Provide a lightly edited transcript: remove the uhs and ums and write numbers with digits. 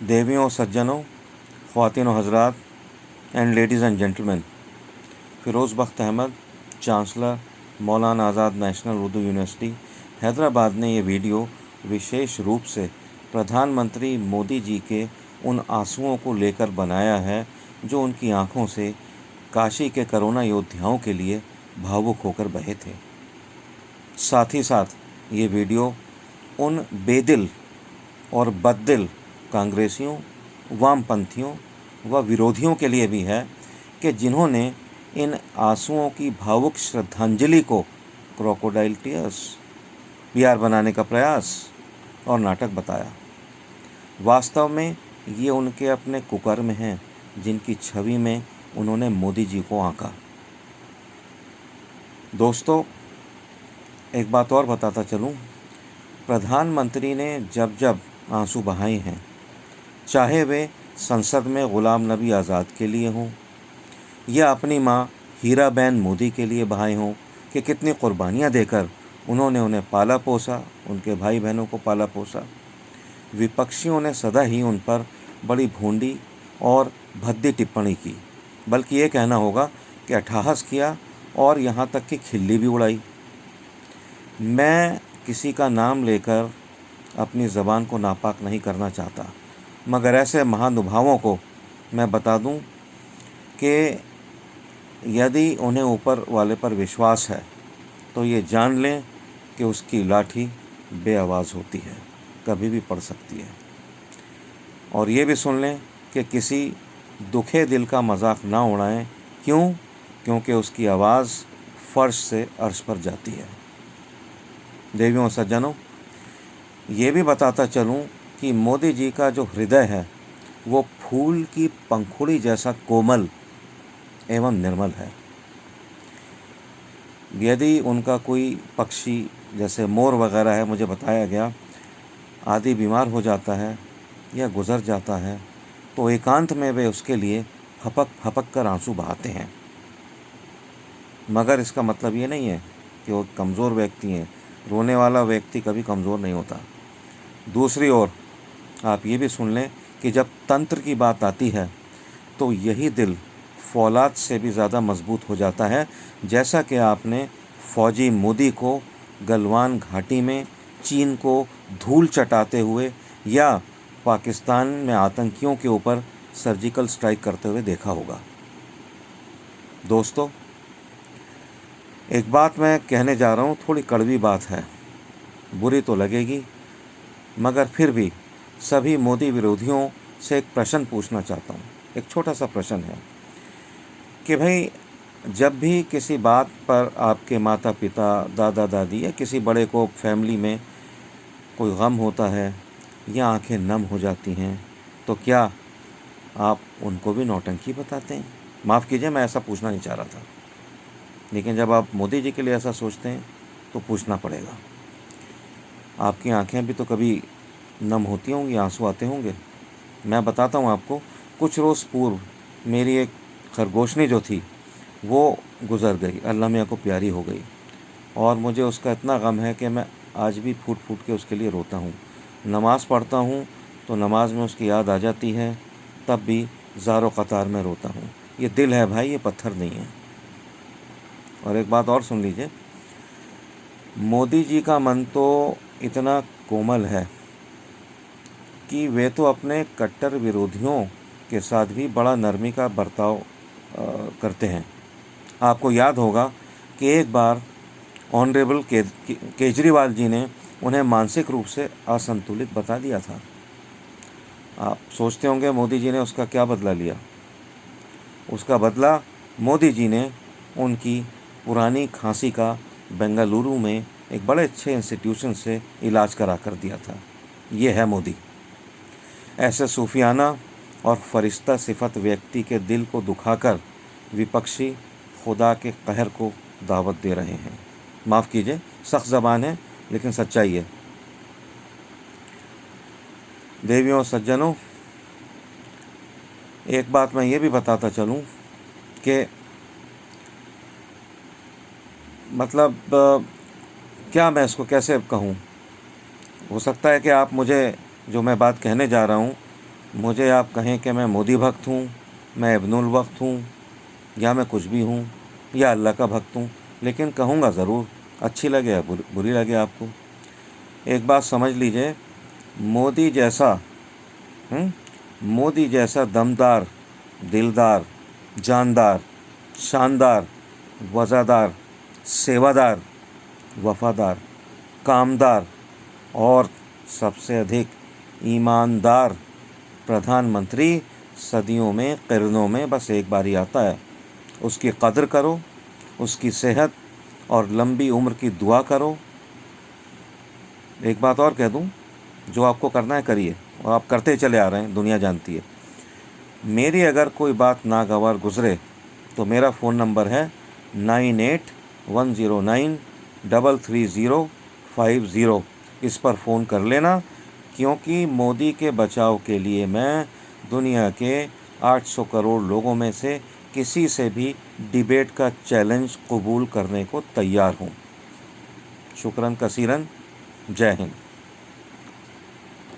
देवियों, सज्जनों, ख्वातीन व हज़रात and ladies and gentleman, Firoz Bakht Ahmad, chancellor Maulana Azad national Urdu university Hyderabad ने ये वीडियो विशेष रूप से प्रधानमंत्री मोदी जी के उन आंसुओं को लेकर बनाया है जो उनकी आंखों से काशी के कोरोना योद्धाओं के लिए भावुक होकर बहे थे। साथ ही साथ ये वीडियो उन बेदिल और बददिल कांग्रेसियों, वामपंथियों व विरोधियों के लिए भी है कि जिन्होंने इन आंसुओं की भावुक श्रद्धांजलि को क्रोकोडाइल टीयर्स पीआर बनाने का प्रयास और नाटक बताया। वास्तव में ये उनके अपने कुकर्म हैं जिनकी छवि में उन्होंने मोदी जी को आंका। दोस्तों, एक बात और बताता चलूं, प्रधानमंत्री ने जब जब आंसू बहाए हैं, चाहे वे संसद में ग़ुलाम नबी आज़ाद के लिए हों या अपनी माँ हीराबेन मोदी के लिए बहाए हों कि कितनी क़ुर्बानियाँ देकर उन्होंने उन्हें पाला पोसा, उनके भाई बहनों को पाला पोसा। विपक्षियों ने सदा ही उन पर बड़ी भोंडी और भद्दी टिप्पणी की, बल्कि ये कहना होगा कि अट्टहास किया और यहाँ तक कि खिल्ली भी उड़ाई। मैं किसी का नाम लेकर अपनी ज़बान को नापाक नहीं करना चाहता, मगर ऐसे महानुभावों को मैं बता दूं कि यदि उन्हें ऊपर वाले पर विश्वास है तो ये जान लें कि उसकी लाठी बेआवाज़ होती है, कभी भी पड़ सकती है। और ये भी सुन लें कि किसी दुखे दिल का मजाक ना उड़ाएं। क्यों? क्योंकि उसकी आवाज़ फर्श से अर्श पर जाती है। देवियों, सज्जनों, ये भी बताता चलूं कि मोदी जी का जो हृदय है वो फूल की पंखुड़ी जैसा कोमल एवं निर्मल है। यदि उनका कोई पक्षी जैसे मोर वगैरह है, मुझे बताया गया, आदि बीमार हो जाता है या गुज़र जाता है तो एकांत में वे उसके लिए फपक फपक कर आंसू बहाते हैं। मगर इसका मतलब ये नहीं है कि वो कमज़ोर व्यक्ति हैं। रोने वाला व्यक्ति कभी कमज़ोर नहीं होता। दूसरी ओर आप ये भी सुन लें कि जब तंत्र की बात आती है तो यही दिल फौलाद से भी ज़्यादा मजबूत हो जाता है, जैसा कि आपने फौजी मोदी को गलवान घाटी में चीन को धूल चटाते हुए या पाकिस्तान में आतंकियों के ऊपर सर्जिकल स्ट्राइक करते हुए देखा होगा। दोस्तों, एक बात मैं कहने जा रहा हूँ, थोड़ी कड़वी बात है, बुरी तो लगेगी, मगर फिर भी सभी मोदी विरोधियों से एक प्रश्न पूछना चाहता हूँ। एक छोटा सा प्रश्न है कि भाई, जब भी किसी बात पर आपके माता पिता, दादा दादी या किसी बड़े को फैमिली में कोई गम होता है या आंखें नम हो जाती हैं, तो क्या आप उनको भी नौटंकी बताते हैं? माफ़ कीजिए, मैं ऐसा पूछना नहीं चाह रहा था, लेकिन जब आप मोदी जी के लिए ऐसा सोचते हैं तो पूछना पड़ेगा। आपकी आंखें भी तो कभी नम होती होंगी, आंसू आते होंगे। मैं बताता हूँ आपको, कुछ रोज़ पूर्व मेरी एक खरगोशनी जो थी वो गुज़र गई, अल्लाह मियाँ को प्यारी हो गई, और मुझे उसका इतना गम है कि मैं आज भी फूट फूट के उसके लिए रोता हूँ। नमाज़ पढ़ता हूँ तो नमाज में उसकी याद आ जाती है, तब भी ज़ारो क़तार में रोता हूँ। ये दिल है भाई, ये पत्थर नहीं है। और एक बात और सुन लीजिए, मोदी जी का मन तो इतना कोमल है कि वे तो अपने कट्टर विरोधियों के साथ भी बड़ा नरमी का बर्ताव करते हैं। आपको याद होगा कि एक बार ऑनरेबल केजरीवाल जी ने उन्हें मानसिक रूप से असंतुलित बता दिया था। आप सोचते होंगे मोदी जी ने उसका क्या बदला लिया। उसका बदला मोदी जी ने उनकी पुरानी खांसी का बेंगलुरु में एक बड़े अच्छे इंस्टीट्यूशन से इलाज करा कर दिया था। ये है मोदी। ऐसे सूफियाना और फरिश्ता सिफत व्यक्ति के दिल को दुखाकर विपक्षी खुदा के कहर को दावत दे रहे हैं। माफ़ कीजिए, सख्त ज़बान है लेकिन सच्चाई है। देवियों, सज्जनों, एक बात मैं ये भी बताता चलूँ कि मतलब क्या मैं इसको कैसे कहूँ। हो सकता है कि आप मुझे जो मैं बात कहने जा रहा हूँ मुझे आप कहें कि मैं मोदी भक्त हूँ, मैं इब्नुल वक्त हूँ, या मैं कुछ भी हूँ, या अल्लाह का भक्त हूँ, लेकिन कहूँगा ज़रूर, अच्छी लगे या बुरी लगे आपको। एक बात समझ लीजिए, मोदी जैसा मोदी जैसा दमदार, दिलदार, जानदार, शानदार, वज़ादार, सेवादार, वफ़ादार, कामदार और सबसे अधिक ईमानदार प्रधानमंत्री सदियों में, क़र्नों में बस एक बार ही आता है। उसकी कदर करो, उसकी सेहत और लंबी उम्र की दुआ करो। एक बात और कह दूं, जो आपको करना है करिए, और आप करते चले आ रहे हैं, दुनिया जानती है। मेरी अगर कोई बात नागवार गुज़रे तो मेरा फ़ोन नंबर है 9810933050। इस पर फ़ोन कर लेना, क्योंकि मोदी के बचाव के लिए मैं दुनिया के 800 करोड़ लोगों में से किसी से भी डिबेट का चैलेंज कबूल करने को तैयार हूँ। शुक्रन कसीरन। जय हिंद।